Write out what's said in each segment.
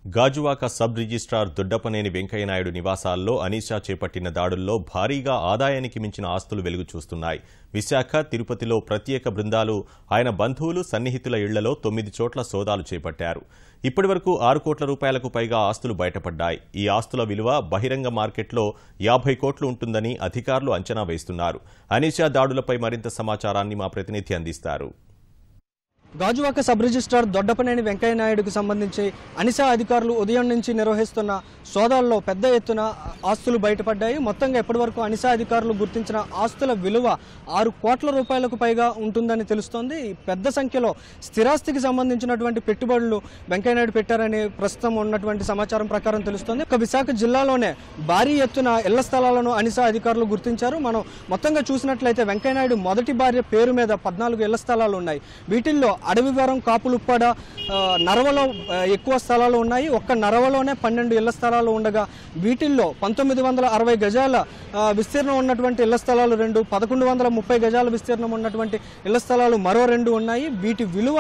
Gajuwaka sub registrar Doddapaneni Venkaiah Naidu నివాసాల్లో Anisha చేపట్టిన దాడుల్లో భారీగా ఆదాయానికి మించిన ఆస్తులు వెలుగు చూస్తున్నాయి. విశాఖ, తిరుపతిలో ప్రత్యేక బృందాలు ఆయన బంధువులు, సన్నిహితుల ఇళ్లలో 9 చోట్ల సోదాలు చేపట్టారు. ఇప్పటివరకు 6 కోట్ల రూపాయలకు పైగా ఆస్తులు బయటపడ్డాయి. ఈ ఆస్తుల విలువ బహిరంగ మార్కెట్లో 50 కోట్లు ఉంటుందని అధికారులు అంచనా వేస్తున్నారు. అనీషా దాడులపై మరింత సమాచారాన్ని మా ప్రతినిధి అందిస్తారు. గాజువాక సబ్ రిజిస్ట్రార్ దొడ్డపనేని వెంకయ్యనాయుడుకు సంబంధించి అనీషా అధికారులు ఉదయం నుంచి నిర్వహిస్తున్న సోదాల్లో పెద్ద ఎత్తున ఆస్తులు బయటపడ్డాయి. మొత్తంగా ఇప్పటివరకు అనీషా అధికారులు గుర్తించిన ఆస్తుల విలువ 6 కోట్ల రూపాయలకు పైగా ఉంటుందని తెలుస్తోంది. పెద్ద సంఖ్యలో స్థిరాస్తికి సంబంధించినటువంటి పెట్టుబడులు వెంకయ్యనాయుడు పెట్టారని ప్రస్తుతం ఉన్నటువంటి సమాచారం ప్రకారం తెలుస్తోంది. ఒక విశాఖ జిల్లాలోనే భారీ ఎత్తున ఇళ్ల స్థలాలను అనీషా అధికారులు గుర్తించారు. మనం మొత్తంగా చూసినట్లయితే వెంకయ్యనాయుడు మొదటి భార్య పేరు మీద 14 ఇళ్ల స్థలాలు ఉన్నాయి. వీటిల్లో అడవివరం, కాపులుప్పాడ, నరవలో ఎక్కువ స్థలాలు ఉన్నాయి. ఒక్క నరవలోనే 12 ఇళ్ల స్థలాలు ఉండగా వీటిల్లో 1960 గజాల విస్తీర్ణం ఉన్నటువంటి ఇళ్ల స్థలాలు 2, 1130 గజాల విస్తీర్ణం ఉన్నటువంటి ఇళ్ల స్థలాలు మరో 2 ఉన్నాయి. వీటి విలువ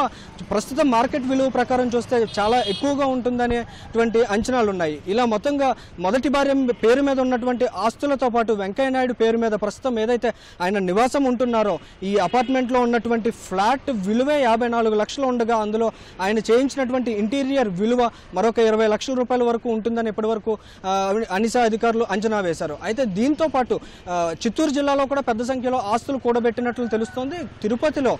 ప్రస్తుతం మార్కెట్ విలువ ప్రకారం చూస్తే చాలా ఎక్కువగా ఉంటుందనేటువంటి అంచనాలు ఉన్నాయి. ఇలా మొత్తంగా మొదటి భార్య పేరు మీద ఉన్నటువంటి ఆస్తులతో పాటు వెంకయ్యనాయుడు పేరు మీద ప్రస్తుతం ఏదైతే ఆయన నివాసం ఉంటున్నారో ఈ అపార్ట్మెంట్లో ఉన్నటువంటి ఫ్లాట్ విలువే 54 లక్షలు ఉండగా అందులో ఆయన చేయించినటువంటి ఇంటీరియర్ విలువ మరొక 20 లక్షల రూపాయల వరకు ఉంటుందని ఇప్పటివరకు అనీషా అధికారులు అంచనా వేశారు. అయితే దీంతో పాటు చిత్తూరు జిల్లాలో కూడా పెద్ద సంఖ్యలో ఆస్తులు కూడబెట్టినట్లు తెలుస్తోంది. తిరుపతిలో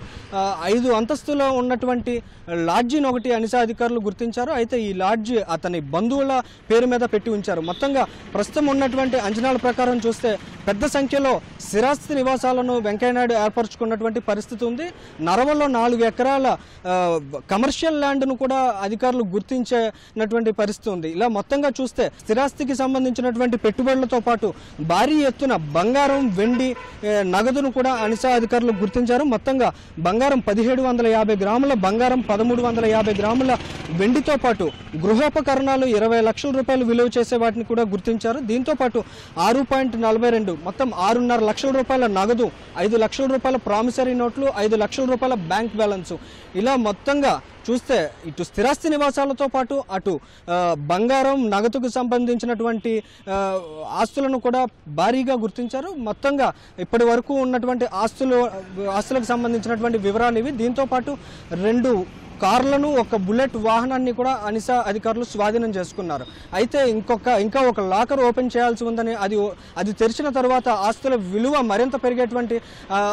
5 అంతస్తులో ఉన్నటువంటి లాడ్జిని ఒకటి అనీషా అధికారులు గుర్తించారు. అయితే ఈ లాడ్జి అతని బంధువుల పేరు మీద పెట్టి ఉంచారు. మొత్తంగా ప్రస్తుతం ఉన్నటువంటి అంచనాల ప్రకారం చూస్తే పెద్ద సంఖ్యలో స్థిరాస్తి నివాసాలను వెంకయ్యనాయుడు ఏర్పరచుకున్నటువంటి పరిస్థితి ఉంది. నరవలో 4 ఎకరాల కమర్షియల్ ల్యాండ్ను కూడా అధికారులు గుర్తించినటువంటి పరిస్థితి ఉంది. ఇలా మొత్తంగా చూస్తే స్థిరాస్తికి సంబంధించినటువంటి పెట్టుబడులతో పాటు భారీ ఎత్తున బంగారం, వెండి, నగదును కూడా అనీషా అధికారులు గుర్తించారు. మొత్తంగా బంగారం 1750 గ్రాముల బంగారం, 1350 గ్రాముల వెండితో పాటు గృహోపకరణాలు 20 లక్షల రూపాయలు విలువ చేసే వాటిని కూడా గుర్తించారు. దీంతో పాటు 6.42 మొత్తం 6.5 లక్షల రూపాయల నగదు, 5 లక్షల రూపాయల ప్రామిసరీ నోట్లు, 5 లక్షల రూపాయల బ్యాంక్ బ్యాలెన్స్. ఇలా మొత్తంగా చూస్తే ఇటు స్థిరాస్తి నివాసాలతో పాటు అటు బంగారం, నగదుకు సంబంధించినటువంటి ఆస్తులను కూడా భారీగా గుర్తించారు. మొత్తంగా ఇప్పటి వరకు ఉన్నటువంటి ఆస్తులకు సంబంధించినటువంటి వివరాలు ఇవి. దీంతో పాటు 2 కార్లను, ఒక బుల్లెట్ వాహనాన్ని కూడా అనీషా అధికారులు స్వాధీనం చేసుకున్నారు. అయితే ఇంకా ఒక లాకర్ ఓపెన్ చేయాల్సి ఉందని, అది తెరిచిన తర్వాత ఆస్తుల విలువ మరింత పెరిగేటువంటి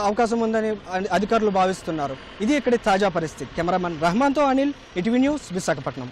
అవకాశం ఉందని అధికారులు భావిస్తున్నారు. ఇది ఇక్కడి తాజా పరిస్థితి. కెమెరామెన్ రహమాన్తో అనిల్, ఈటీవీ న్యూస్, విశాఖపట్నం.